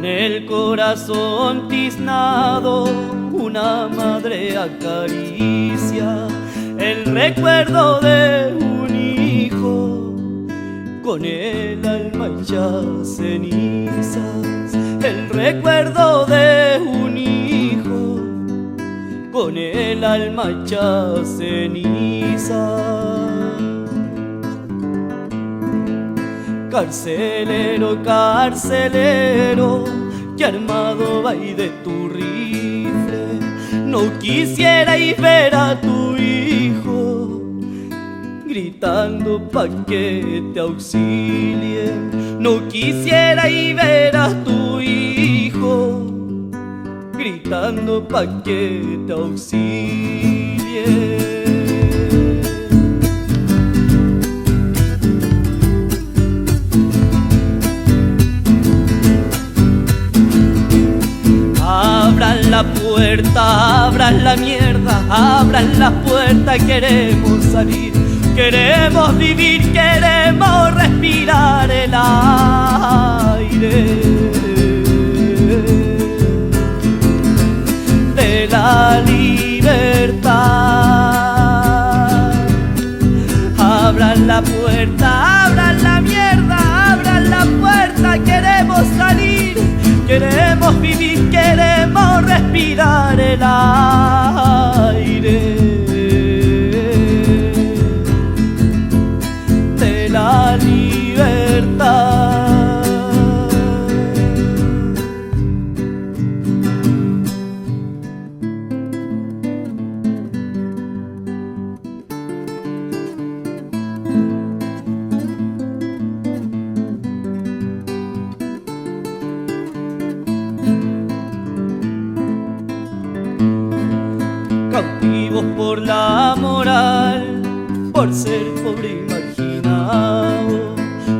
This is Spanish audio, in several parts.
el corazón tiznado, una madre acaricia el recuerdo de un hijo, con el alma hecha cenizas. El recuerdo de un hijo, con el alma hecha cenizas. Carcelero, carcelero, que armado va y de tu rifle, no quisierais ver a tu hijo gritando pa' que te auxilien. No quisierais ver a tu hijo gritando pa' que te auxilien. Abran la puerta, abran la mierda, abran la puerta, queremos salir, queremos vivir, queremos respirar el aire de la libertad. Abran la puerta, abran la mierda, abran la puerta, queremos salir, queremos vivir, queremos respirar el aire de la libertad. Cautivos por la moral, por ser pobre y marginado,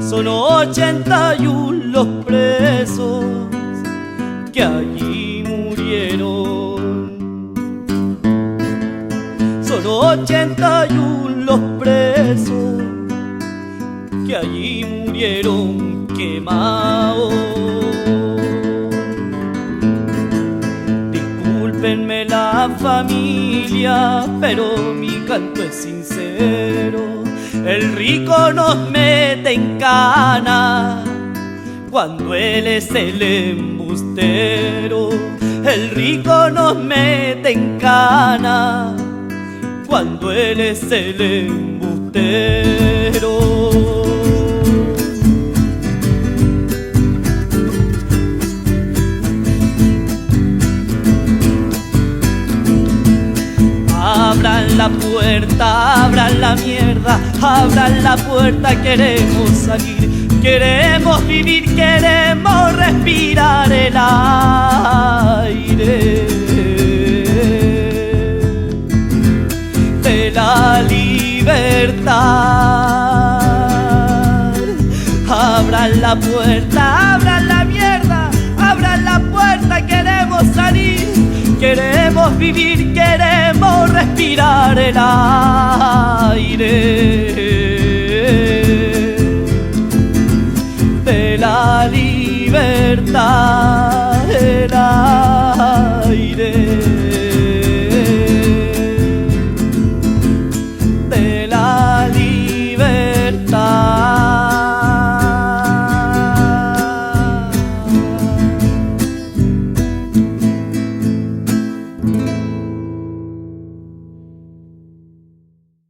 son 81 los presos que allí murieron. Son 81 los presos que allí murieron quemados. Discúlpenme la familia, pero mi canto es sincero. El rico nos mete en cana cuando él es el embustero. El rico nos mete en cana cuando él es el embustero. Abran la puerta, abran la mierda, abran la puerta, queremos salir, queremos vivir, queremos respirar el aire de la libertad. Abran la puerta, abran la mierda, abran la puerta, queremos salir, queremos vivir, queremos respirar el aire de la libertad.